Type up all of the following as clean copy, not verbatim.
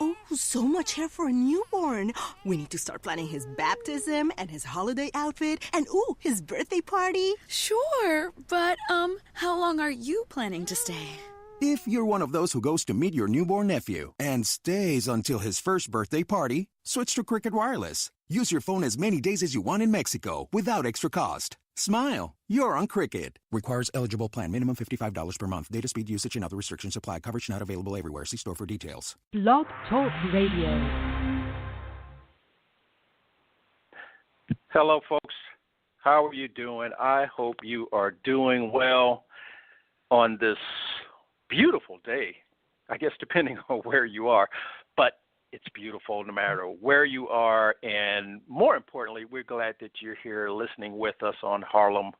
Oh, so much hair for a newborn. We need to start planning his baptism and his holiday outfit and, his birthday party. Sure, but, how long are you planning to stay? If you're one of those who goes to meet your newborn nephew and stays until his first birthday party, switch to Cricket Wireless. Use your phone as many days as you want in Mexico without extra cost. Smile. You're on Cricket. Requires eligible plan. Minimum $55 per month. Data speed usage and other restrictions apply. Coverage not available everywhere. See store for details. Blog Talk Radio. Hello, folks. How are you doing? I hope you are doing well on this beautiful day. I guess depending on where you are. But it's beautiful no matter where you are, and more importantly, we're glad that you're here listening with us on Harlem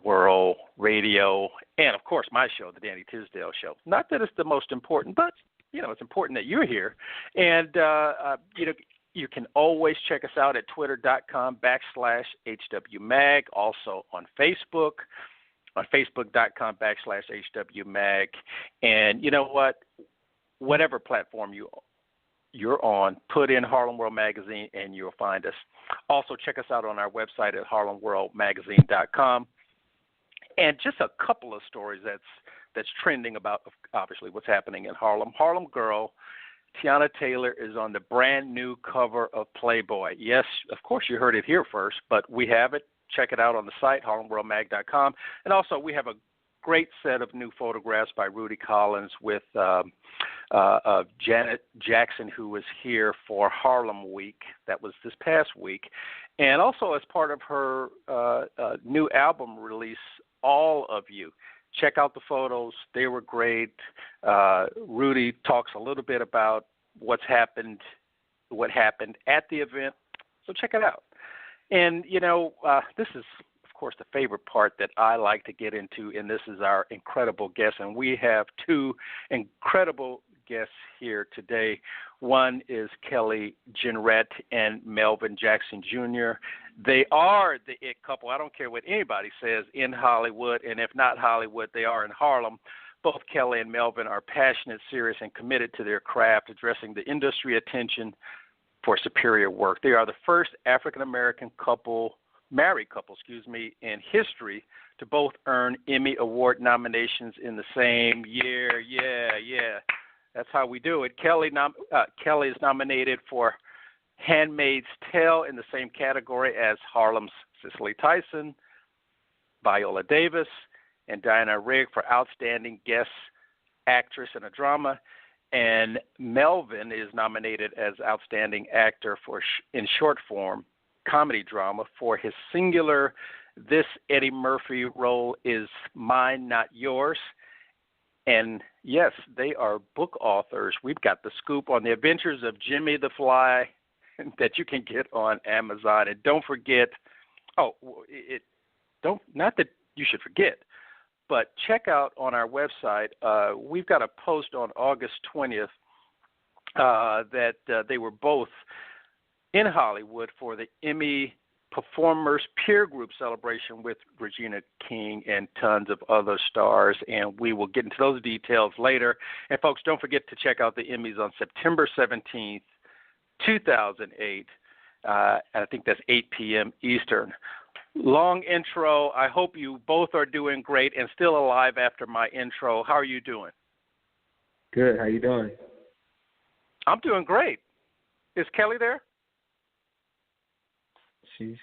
World Radio, and of course my show, the Danny Tisdale Show. Not that it's the most important, but it's important that you're here. And you can always check us out at twitter.com/HWMag, also on Facebook, on facebook.com/HWMag, and you know what? Whatever platform you're on, put in Harlem World Magazine and you'll find us. Also, check us out on our website at harlemworldmagazine.com. And just a couple of stories that's trending about, obviously, what's happening in Harlem. Harlem girl Tiana Taylor is on the brand new cover of Playboy. Yes, of course, you heard it here first, but we have it. Check it out on the site, harlemworldmag.com. And also, we have a great set of new photographs by Rudy Collins with Janet Jackson, who was here for Harlem Week. That was this past week. And also as part of her new album release, All of You. Check out the photos. They were great. Rudy talks a little bit about what happened at the event. So check it out. And, this is, of course, the favorite part that I like to get into, and this is our incredible guest. And we have two incredible guests here today. One is Kelly Jenrette and Melvin Jackson Jr. They are the it couple. I don't care what anybody says in Hollywood, and if not Hollywood, they are in Harlem. Both Kelly and Melvin are passionate, serious, and committed to their craft, addressing the industry attention for superior work. They are the first African-American married couple, in history to both earn Emmy Award nominations in the same year. Yeah. That's how we do it. Kelly is nominated for Handmaid's Tale in the same category as Harlem's Cicely Tyson, Viola Davis, and Diana Rigg for Outstanding Guest Actress in a Drama. And Melvin is nominated as Outstanding Actor in Short Form Comedy Drama for his singular This Eddie Murphy role is Mine, Not Yours. And yes, they are book authors. We've got the scoop on the adventures of Jimmy the Fly that you can get on Amazon. And don't forget, not that you should forget, but check out on our website, we've got a post on August 20th that they were both in Hollywood for the Emmy Performers Peer Group celebration with Regina King and tons of other stars, and we will get into those details later. And folks, don't forget to check out the Emmys on September 17th, 2008, and I think that's 8 p.m. Eastern. Long intro. I hope you both are doing great and still alive after my intro. How are you doing? Good. How you doing? I'm doing great. Is Kelly there? She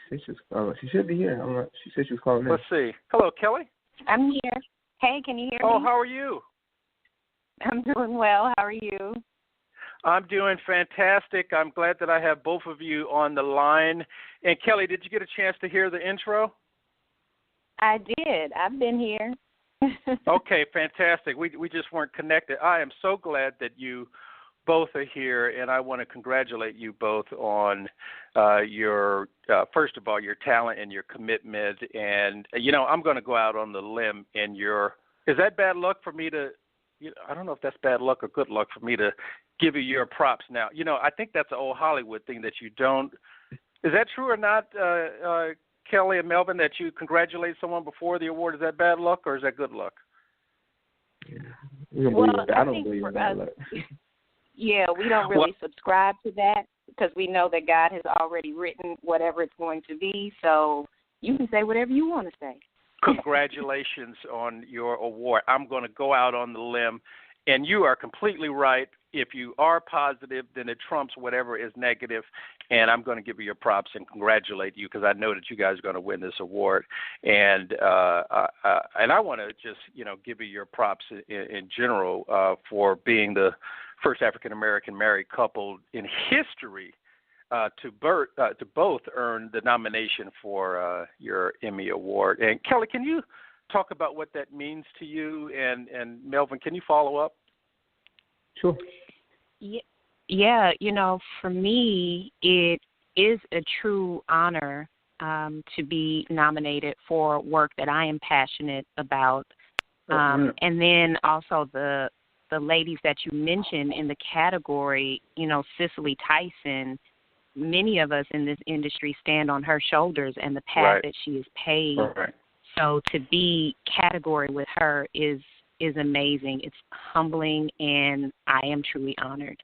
should be here. She said she was calling in. Let's see. Hello, Kelly. I'm here. Hey, can you hear me? Oh, how are you? I'm doing well. How are you? I'm doing fantastic. I'm glad that I have both of you on the line. And Kelly, did you get a chance to hear the intro? I did. I've been here. Okay, fantastic. We just weren't connected. I am so glad that you both are here, and I want to congratulate you both on your, first of all, your talent and your commitment. And, I'm going to go out on the limb in is that bad luck for me to, I don't know if that's bad luck or good luck for me to give you your props now. I think that's an old Hollywood thing that you don't. Is that true or not, Kelly and Melvin, that you congratulate someone before the award? Is that bad luck or is that good luck? Yeah. I don't believe in bad luck. Yeah, we don't really subscribe to that because we know that God has already written whatever it's going to be. So you can say whatever you want to say. Congratulations on your award. I'm going to go out on the limb, and you are completely right. If you are positive, then it trumps whatever is negative, and I'm going to give you your props and congratulate you because I know that you guys are going to win this award. And I want to just, give you your props in general for being the first African-American married couple in history to both earn the nomination for your Emmy Award. And Kelly, can you talk about what that means to you? And Melvin, can you follow up? Sure. Yeah, for me, it is a true honor to be nominated for work that I am passionate about. And then also the ladies that you mentioned in the category, Cicely Tyson, many of us in this industry stand on her shoulders and the path that she has paved. Right. So to be category with her is amazing. It's humbling, and I am truly honored.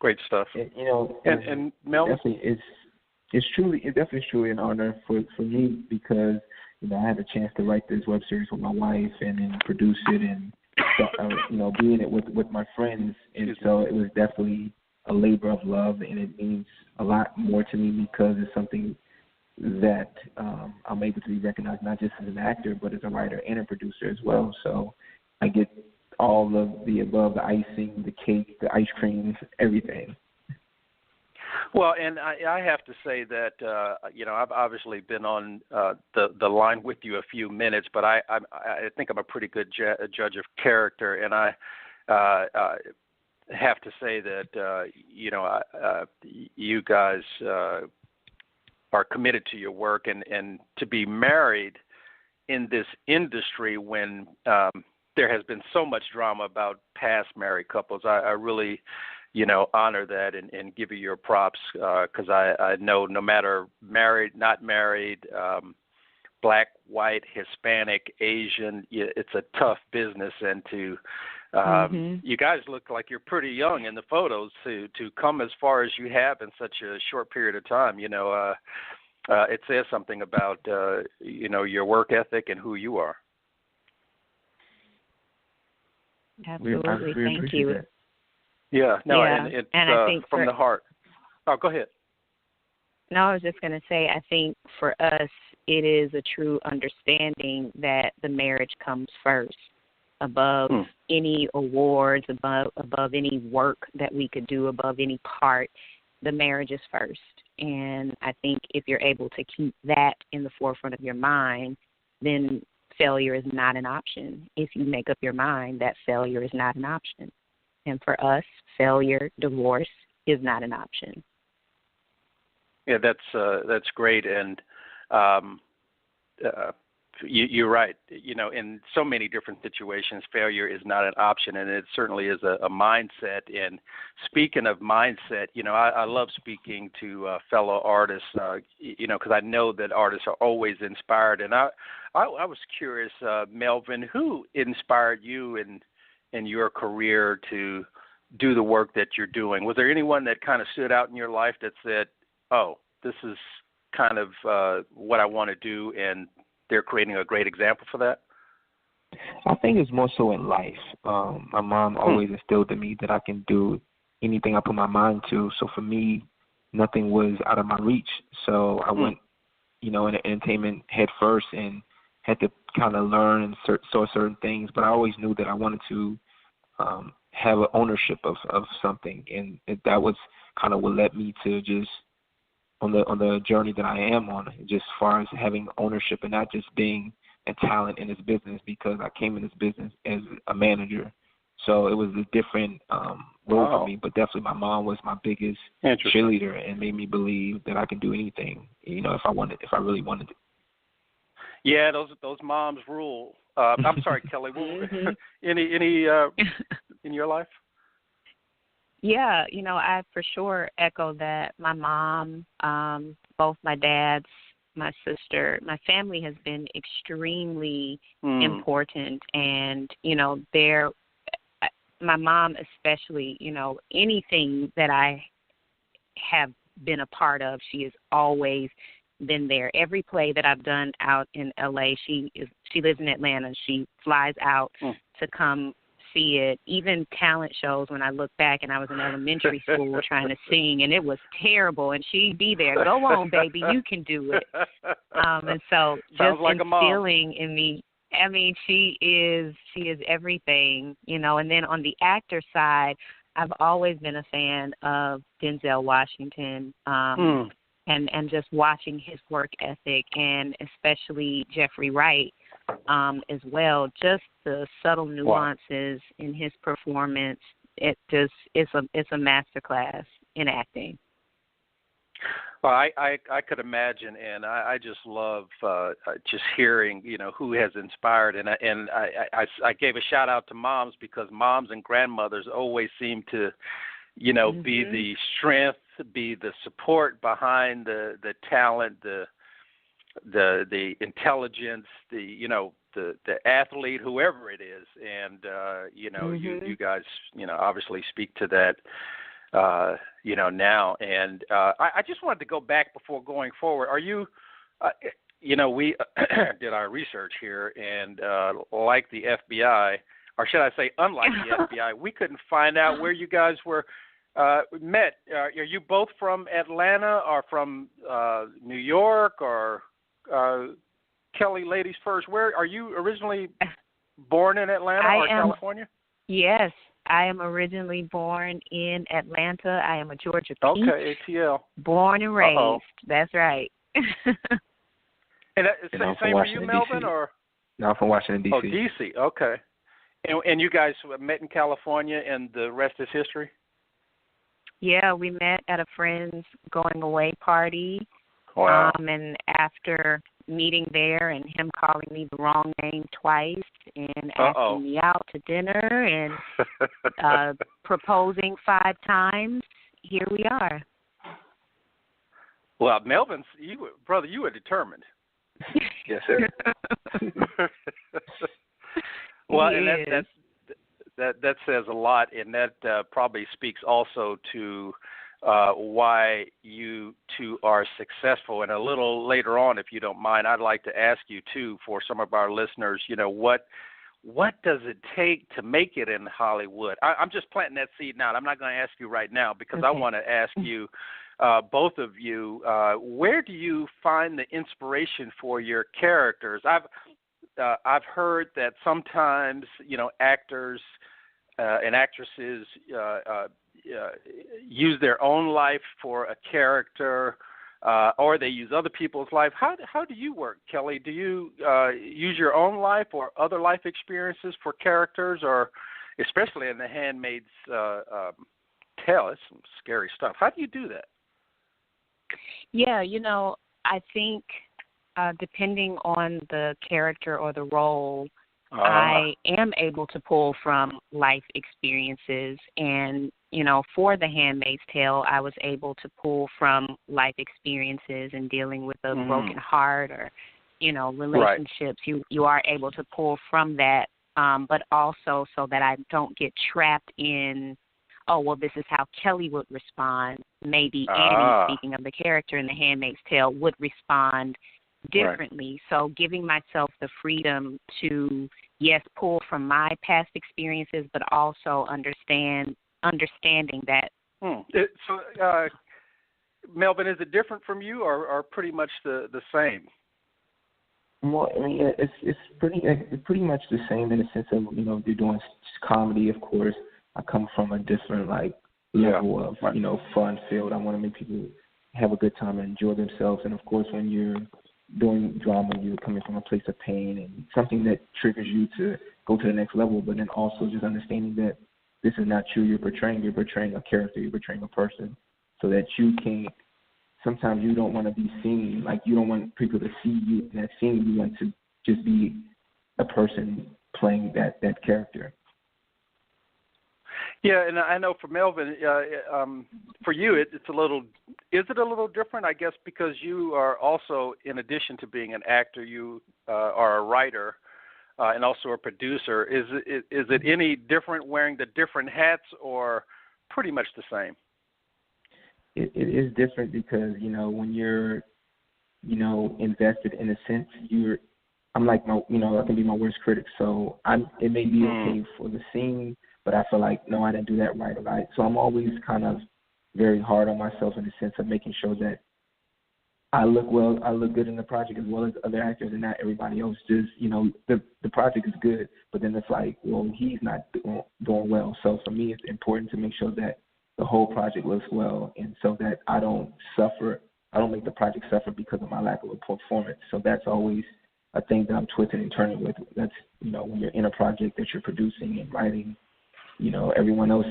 Great stuff. And Mel, it's definitely truly an honor for me because I had a chance to write this web series with my wife and then produce it and be in it with my friends, and so it was definitely a labor of love, and it means a lot more to me because it's something that I'm able to be recognized not just as an actor, but as a writer and a producer as well. So I get all of the above, the icing, the cake, the ice cream, everything. Well, and I have to say that, I've obviously been on the line with you a few minutes, but I think I'm a pretty good judge of character, and I have to say that, you guys are committed to your work, and to be married in this industry when there has been so much drama about past married couples, I really, honor that and give you your props because I know no matter married, not married, black, white, Hispanic, Asian, it's a tough business, and to you guys look like you're pretty young in the photos to come as far as you have in such a short period of time. It says something about your work ethic and who you are. Absolutely, thank you. That. Yeah, no, yeah. and it's and I think from the heart. Oh, go ahead. No, I was just going to say, I think for us, it is a true understanding that the marriage comes first, above any awards, above any work that we could do, above any part. The marriage is first. And I think if you're able to keep that in the forefront of your mind, then failure is not an option. If you make up your mind that failure is not an option. And for us, failure, divorce is not an option. Yeah, that's great, and you're right. In so many different situations, failure is not an option, and it certainly is a mindset. And speaking of mindset, I love speaking to fellow artists, because I know that artists are always inspired. And I was curious, Melvin, who inspired you in your career to do the work that you're doing? Was there anyone that kind of stood out in your life that said, oh, this is kind of what I want to do, and they're creating a great example for that? I think it's more so in life. My mom always instilled in me that I can do anything I put my mind to. So for me, nothing was out of my reach. So I went, in entertainment head first and had to kind of learn and saw certain things. But I always knew that I wanted to have an ownership of something, and that was kind of what led me to just on the journey that I am on, just as far as having ownership and not just being a talent in this business, because I came in this business as a manager. So it was a different role for me, but definitely my mom was my biggest cheerleader and made me believe that I could do anything, if I really wanted it. Yeah, those moms rule. I'm sorry, Kelly. Any in your life? Yeah, I for sure echo that. My mom, both my dads, my sister, my family has been extremely important, and my mom especially, anything that I have been a part of, she has always been there. Every play that I've done out in LA, she lives in Atlanta. She flies out to come see it. Even talent shows, when I look back, and I was in elementary school trying to sing, and it was terrible, and she'd be there. Go on, baby, you can do it. And so just like instilling in me, I mean, she is everything, And then on the actor side, I've always been a fan of Denzel Washington, and just watching his work ethic, and especially Jeffrey Wright as well. Just the subtle nuances in his performance. It's a masterclass in acting. Well, I could imagine, and I just love just hearing who has inspired, and I gave a shout out to moms, because moms and grandmothers always seem to be the strength, be the support behind the talent, the intelligence, the athlete, whoever it is, and you guys obviously speak to that. Now, and I just wanted to go back before going forward. Are you, we did our research here, and like the FBI, or should I say, unlike the FBI, we couldn't find out where you guys were met. Are you both from Atlanta, or from New York, or Kelly, ladies first? Where are you originally born, in Atlanta or California? Yes. I am originally born in Atlanta. I am a Georgia Peach. Okay, ATL. Born and raised. Uh-oh. That's right. And is the same for you, Melvin? Or? No, I'm from Washington, D.C. Oh, D.C., okay. And you guys met in California, and the rest is history? Yeah, we met at a friend's going-away party. Wow. And after meeting there and him calling me the wrong name twice and asking me out to dinner and proposing 5 times, here we are. Well, Melvin, brother, you were determined. Yes, sir. Well, and that says a lot, and that probably speaks also to why you two are successful. And a little later on, if you don't mind, I'd like to ask you too, for some of our listeners, what does it take to make it in Hollywood? I'm just planting that seed now. I'm not going to ask you right now, because I want to ask you, both of you, where do you find the inspiration for your characters? I've heard that sometimes actors and actresses use their own life for a character, or they use other people's life. How do you work, Kelly? Do you use your own life or other life experiences for characters, or especially in The Handmaid's Tale? It's some scary stuff. How do you do that? Yeah, I think depending on the character or the role, I am able to pull from life experiences. And, for The Handmaid's Tale, I was able to pull from life experiences and dealing with a broken heart or, relationships. Right. You are able to pull from that, but also so that I don't get trapped in, this is how Kelly would respond. Maybe Annie, speaking of the character in The Handmaid's Tale, would respond differently. Right. So giving myself the freedom to, yes, pull from my past experiences, but also understanding that. So, Melvin, is it different from you, or pretty much the same? Well, I mean, it's pretty much the same in the sense of you're doing comedy, of course. I come from a different level of fun field. I want to make people have a good time and enjoy themselves. And of course, when you're doing drama, you're coming from a place of pain and something that triggers you to go to the next level. But then also just understanding that this is not you. You're portraying a character. You're portraying a person, so that you can't. Sometimes you don't want to be seen. Like, you don't want people to see you in that scene. You want to just be a person playing that character. Yeah, and I know for Melvin, for you, it's a little. Is it a little different? I guess because you are also, in addition to being an actor, you are a writer. and also a producer. Is it any different wearing the different hats, or pretty much the same? It is different because, when you're, invested in a sense, I'm like I can be my worst critic. So it may be okay for the scene, but I feel like, no, I didn't do that right. So I'm always kind of very hard on myself in the sense of making sure that I look good in the project as well as other actors and not everybody else. Just, the project is good, but then it's like, well, he's not doing well. So for me, it's important to make sure that the whole project looks well, and so that I don't make the project suffer because of my lack of a performance. So that's always a thing that I'm twisting and turning with. That's, when you're in a project that you're producing and writing, everyone else,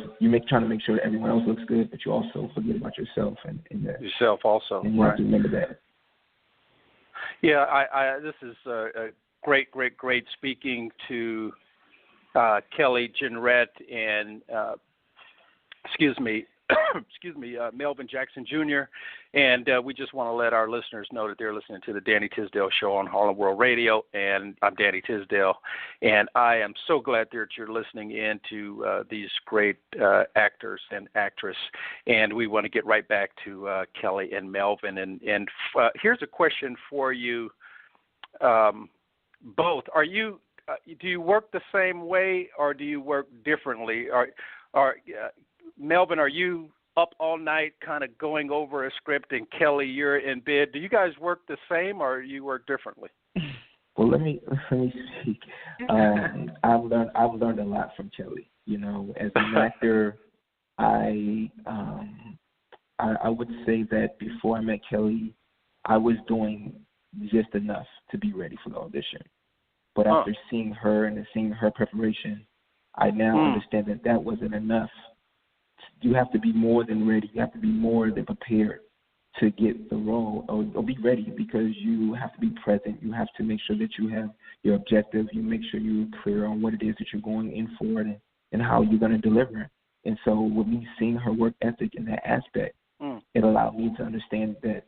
trying to make sure that everyone else looks good, but you also forget about yourself and yourself also. And you have to remember that. Yeah, this is a great speaking to Kelly, Jenrette, and Melvin Jackson Jr. And we just want to let our listeners know that they're listening to the Danny Tisdale Show on Harlem World Radio, and I'm Danny Tisdale, and I am so glad that you're listening in to these great actors and actress, and we want to get right back to Kelly and Melvin, and here's a question for you both. Do you work the same way, or do you work differently? Melvin, are you up all night kind of going over a script, and Kelly, you're in bed? Do you guys work the same, or you work differently? Well, let me speak. I've learned a lot from Kelly. As an actor, I would say that before I met Kelly, I was doing just enough to be ready for the audition. But after seeing her and seeing her preparation, I now understand that wasn't enough. You have to be more than ready. You have to be more than prepared to get the role or be ready, because you have to be present. You have to make sure that you have your objective. You make sure you're clear on what it is that you're going in for and how you're going to deliver. And so with me seeing her work ethic in that aspect, it allowed me to understand that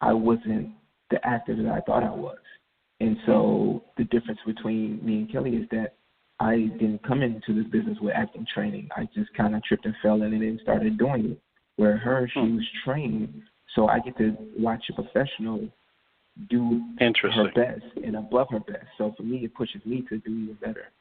I wasn't the actor that I thought I was. And so the difference between me and Kelly is that I didn't come into this business with acting training. I just kind of tripped and fell in and then started doing it. Where she was trained, so I get to watch a professional do her best and above her best. So for me, it pushes me to do even better.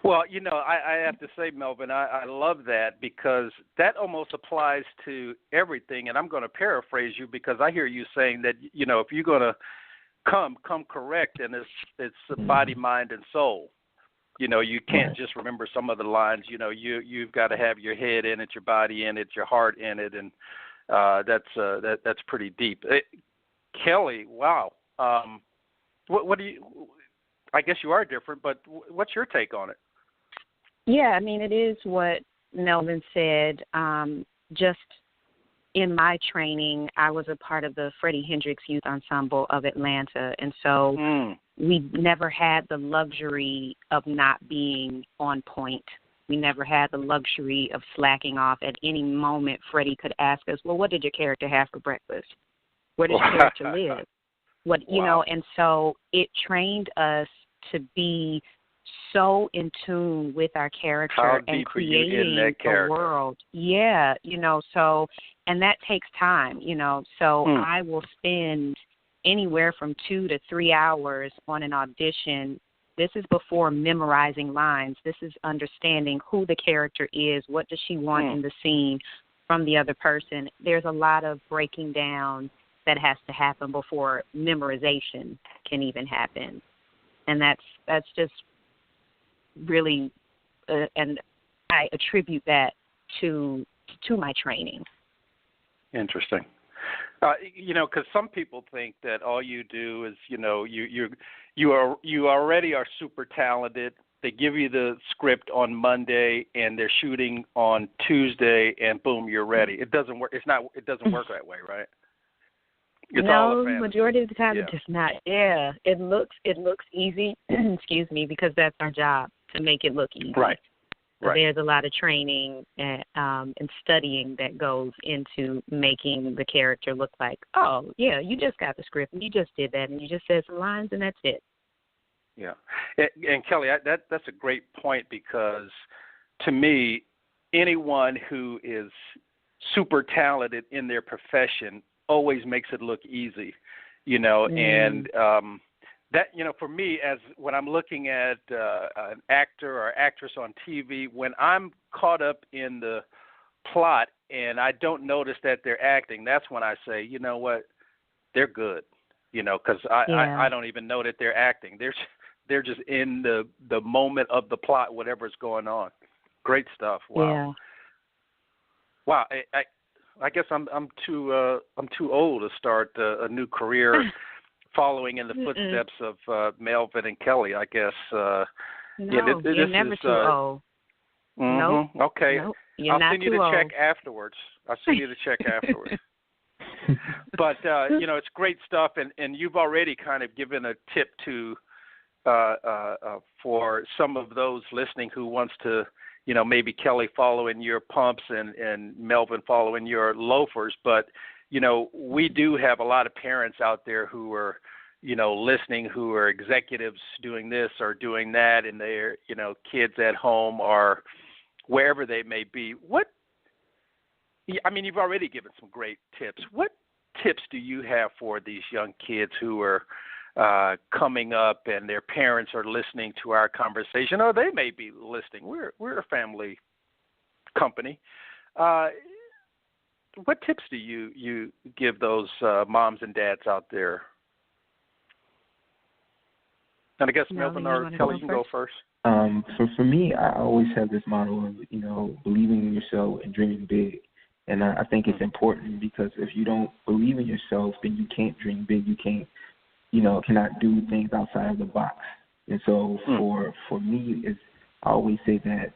Well, I have to say, Melvin, I love that, because that almost applies to everything. And I'm going to paraphrase you, because I hear you saying that, if you're going to come correct, and it's body, mind, and soul. You can't just remember some of the lines. You've got to have your head in it, your body in it, your heart in it, and that's pretty deep. Kelly, wow. What do you? I guess you are different, but what's your take on it? Yeah, it is what Melvin said. Just in my training, I was a part of the Freddie Hendricks Youth Ensemble of Atlanta, and so we never had the luxury of not being on point. We never had the luxury of slacking off. At any moment, Freddie could ask us, well, what did your character have for breakfast? Where does your character live? And so it trained us to be so in tune with our character and creating a world. Yeah, and that takes time, so I will spend anywhere from 2 to 3 hours on an audition. This is before memorizing lines. This is understanding who the character is, what does she want in the scene from the other person. There's a lot of breaking down that has to happen before memorization can even happen. And that's just really, and I attribute that to my training. Interesting. Because some people think that all you do is, you already are super talented. They give you the script on Monday, and they're shooting on Tuesday, and boom, you're ready. It doesn't work. It doesn't work that way, right? It's no, majority of the time it does not. Yeah, it looks easy. Excuse me, because that's our job, to make it look easy. Right. So there's a lot of training and studying that goes into making the character look like, oh, yeah, you just got the script and you just did that and you just said some lines and that's it. Yeah. And Kelly, that's a great point, because to me, anyone who is super talented in their profession always makes it look easy, and that, for me, as when I'm looking at an actor or actress on TV, when I'm caught up in the plot and I don't notice that they're acting, that's when I say, you know what, they're good, because I don't even know that they're acting. They're just in the moment of the plot, whatever's going on. Great stuff. Wow. Yeah. Wow. I guess I'm too old to start a new career following in the footsteps of Melvin and Kelly, I guess. No, you're never too old. Nope. Okay. Nope, you're I'll not send you too the old. check afterwards. But it's great stuff, and you've already kind of given a tip to for some of those listening who wants to, maybe Kelly following your pumps and Melvin following your loafers. But, we do have a lot of parents out there who are, listening, who are executives doing this or doing that, and their, kids at home or wherever they may be. You've already given some great tips. What tips do you have for these young kids who are coming up and their parents are listening to our conversation, or they may be listening? We're a family company. What tips do you give those moms and dads out there? And I guess Melvin or Kelly, you can go first. For me, I always have this model of, believing in yourself and dreaming big. And I think it's important, because if you don't believe in yourself, then you can't dream big. You can't, cannot do things outside of the box. And so for me, I always say that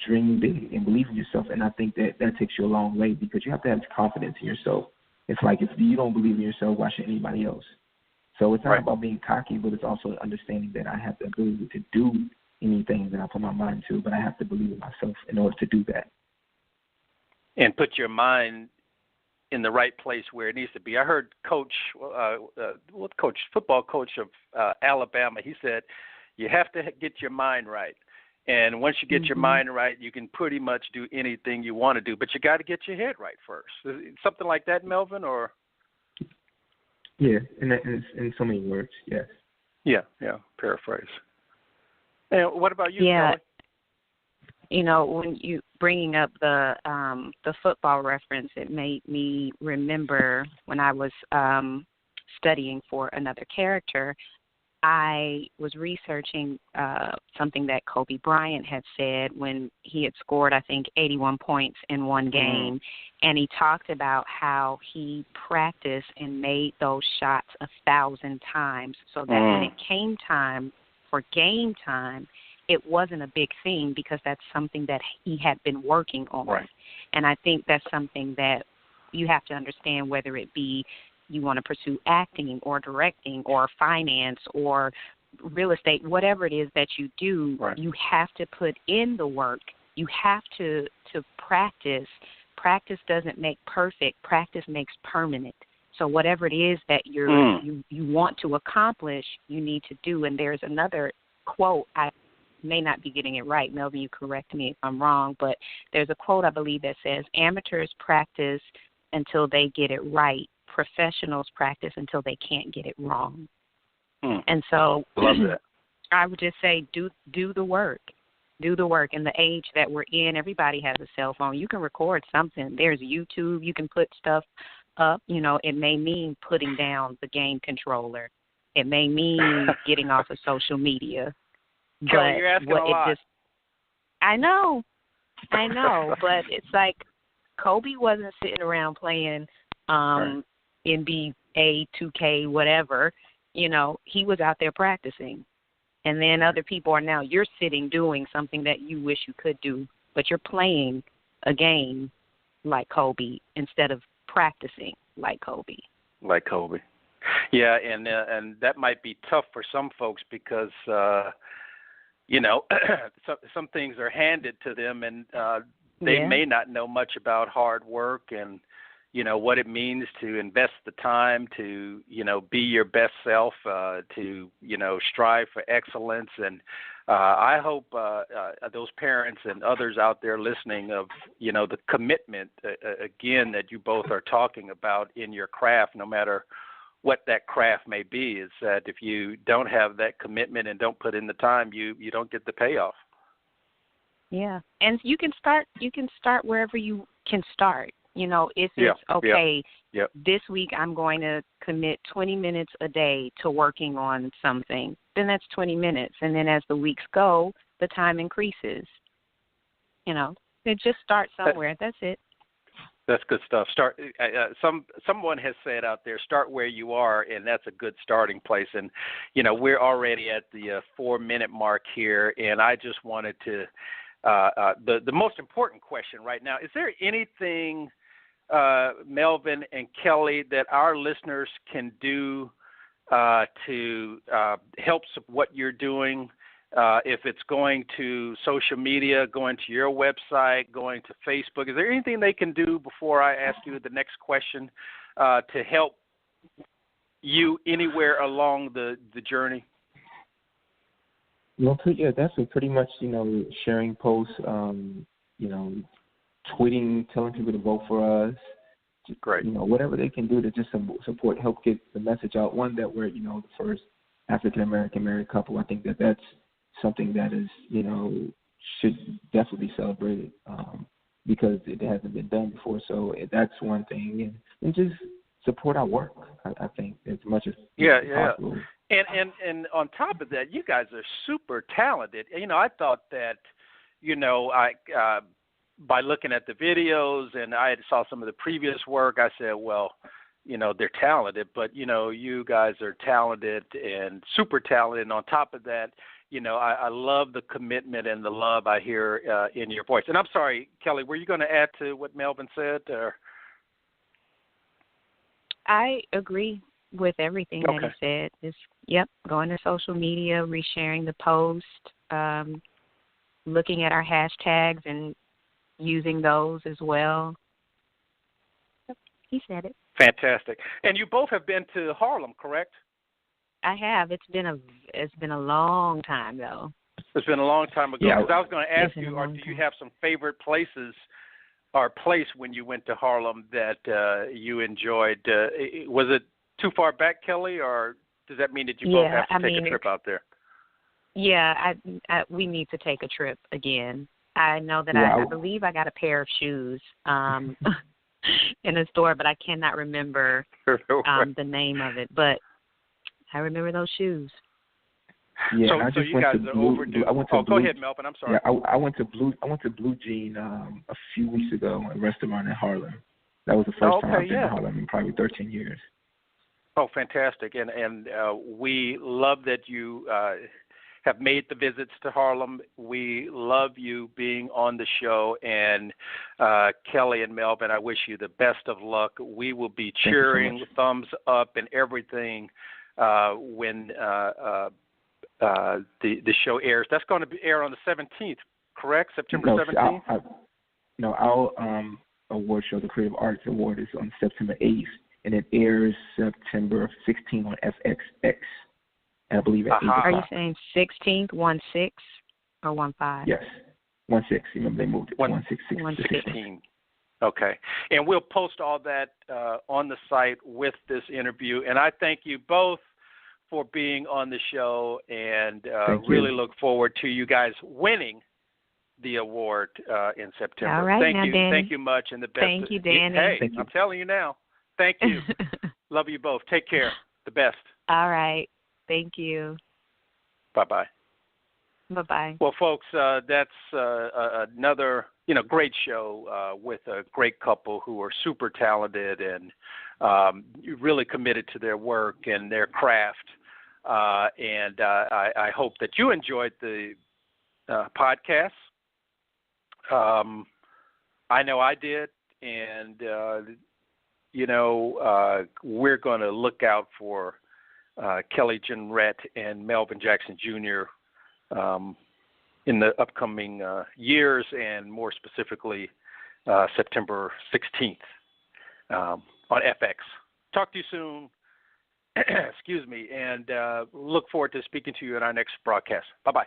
dream big and believe in yourself. And I think that takes you a long way, because you have to have confidence in yourself. It's like, if you don't believe in yourself, why should anybody else? So it's not about being cocky, but it's also understanding that I have the ability to do anything that I put my mind to, but I have to believe in myself in order to do that. And put your mind in the right place where it needs to be. I heard football coach of Alabama, he said, you have to get your mind right. And once you get your mind right, you can pretty much do anything you want to do, but you got to get your head right first. Something like that, Melvin, or? Yeah, in so many words, yes. Yeah, paraphrase. And what about you, Kelly? When you bringing up the football reference, it made me remember when I was studying for another character, I was researching something that Kobe Bryant had said when he had scored, I think, 81 points in one game. And he talked about how he practiced and made those shots 1,000 times so that when it came time for game time, it wasn't a big thing, because that's something that he had been working on. Right. And I think that's something that you have to understand, whether it be you want to pursue acting or directing or finance or real estate, whatever it is that you do, you have to put in the work. You have to practice. Practice doesn't make perfect. Practice makes permanent. So whatever it is that you want to accomplish, you need to do. And there's another quote, I may not be getting it right. Melvin, you correct me if I'm wrong, but there's a quote, I believe, that says, amateurs practice until they get it right. Professionals practice until they can't get it wrong. And so I would just say do the work. Do the work. In the age that we're in, everybody has a cell phone. You can record something. There's YouTube. You can put stuff up. It may mean putting down the game controller. It may mean getting off of social media. Kelly, you're asking a lot. I know, but it's like Kobe wasn't sitting around playing NBA, 2K, whatever. He was out there practicing. And then other people are now, you're sitting doing something that you wish you could do, but you're playing a game like Kobe instead of practicing like Kobe. Like Kobe. Yeah, and that might be tough for some folks because, some things are handed to them and they may not know much about hard work and, what it means to invest the time to, be your best self, to, strive for excellence. And I hope those parents and others out there listening of, the commitment, again, that you both are talking about in your craft, no matter what that craft may be, is that if you don't have that commitment and don't put in the time, you don't get the payoff. Yeah, and you can start wherever you can start. If it's okay, this week I'm going to commit 20 minutes a day to working on something, then that's 20 minutes. And then as the weeks go, the time increases. It just starts somewhere. That's it. That's good stuff. Someone has said out there, start where you are, and that's a good starting place. And, we're already at the 4-minute mark here, and I just wanted to, the most important question right now, is there anything, Melvin and Kelly, that our listeners can do to help what you're doing? If it's going to social media, going to your website, going to Facebook, is there anything they can do before I ask you the next question to help you anywhere along the journey? Well, yeah, that's pretty much, sharing posts, tweeting, telling people to vote for us. Great. Whatever they can do to just support, help get the message out. One, that we're, the first African-American married couple. I think that's something that is, should definitely be celebrated because it hasn't been done before. So that's one thing. And just support our work, I think, as much as possible. And on top of that, you guys are super talented. I thought that, by looking at the videos, and I saw some of the previous work, I said, well, they're talented, but, you guys are talented and super talented. And on top of that, I love the commitment and the love I hear in your voice. And I'm sorry, Kelly, were you going to add to what Melvin said? Or? I agree with everything that he said. Just, going to social media, resharing the post, looking at our hashtags and using those as well. He said it. Fantastic. And you both have been to Harlem, correct? I have. It's been a long time, though. It's been a long time ago. Yeah. Because I was going to ask you, do you have some favorite places or place when you went to Harlem that you enjoyed? Was it too far back, Kelly, or does that mean that you both have to take a trip out there? I we need to take a trip again. I know that I believe I got a pair of shoes in a store, but I cannot remember the name of it. But I remember those shoes. Yeah, so you guys are overdue. Go ahead, Melvin. I'm sorry. Yeah, I went to Blue Jean a few weeks ago, a restaurant in Harlem. That was the first time I've been to Harlem in probably 13 years. Oh, fantastic! And we love that you have made the visits to Harlem. We love you being on the show. And Kelly and Melvin, I wish you the best of luck. We will be cheering, thumbs up, and everything when the show airs. That's going to be air on the 17th, correct? September 17th? No, our award show, the Creative Arts Award, is on September 8th, and it airs September 16th on FXX. And I believe at 8 o'clock. Are you saying 16th, 1/6, or 1/5? Yes, 1/6. Remember, they moved it 1/6 to 16. Okay. And we'll post all that on the site with this interview. And I thank you both for being on the show, and really look forward to you guys winning the award in September. All right, thank now, you. Danny. Thank you much. And the best. Thank you, Danny. Hey, Thank you. I'm telling you now. Thank you. Love you both. Take care. The best. All right. Thank you. Bye-bye. Bye-bye. Well, folks, that's another, great show with a great couple who are super talented and really committed to their work and their craft. And I hope that you enjoyed the podcast. I know I did. And, we're going to look out for Kelly Jenrette and Melvin Jackson Jr. In the upcoming years, and more specifically September 16th. on FX. Talk to you soon. Excuse me, and look forward to speaking to you in our next broadcast. Bye-bye.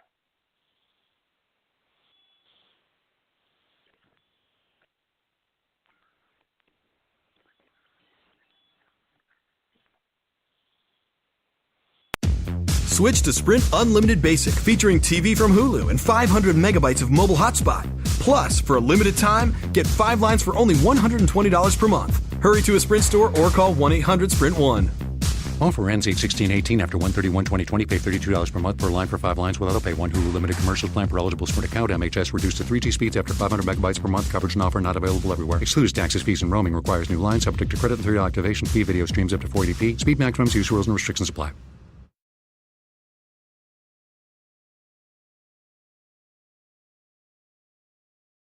Switch to Sprint Unlimited Basic, featuring TV from Hulu and 500 megabytes of mobile hotspot. Plus, for a limited time, get 5 lines for only $120 per month. Hurry to a Sprint store or call 1-800-SPRINT1. Offer ends 8/16/18 after 1/31/2020. Pay $32 per month per line for 5 lines without a pay. One Hulu limited commercial plan for eligible Sprint account. MHS reduced to 3G speeds after 500 megabytes per month. Coverage and offer not available everywhere. Excludes taxes, fees, and roaming. Requires new lines. Subject to credit and 3 activation fee. Video streams up to 480p. Speed maximums, use rules and restrictions apply.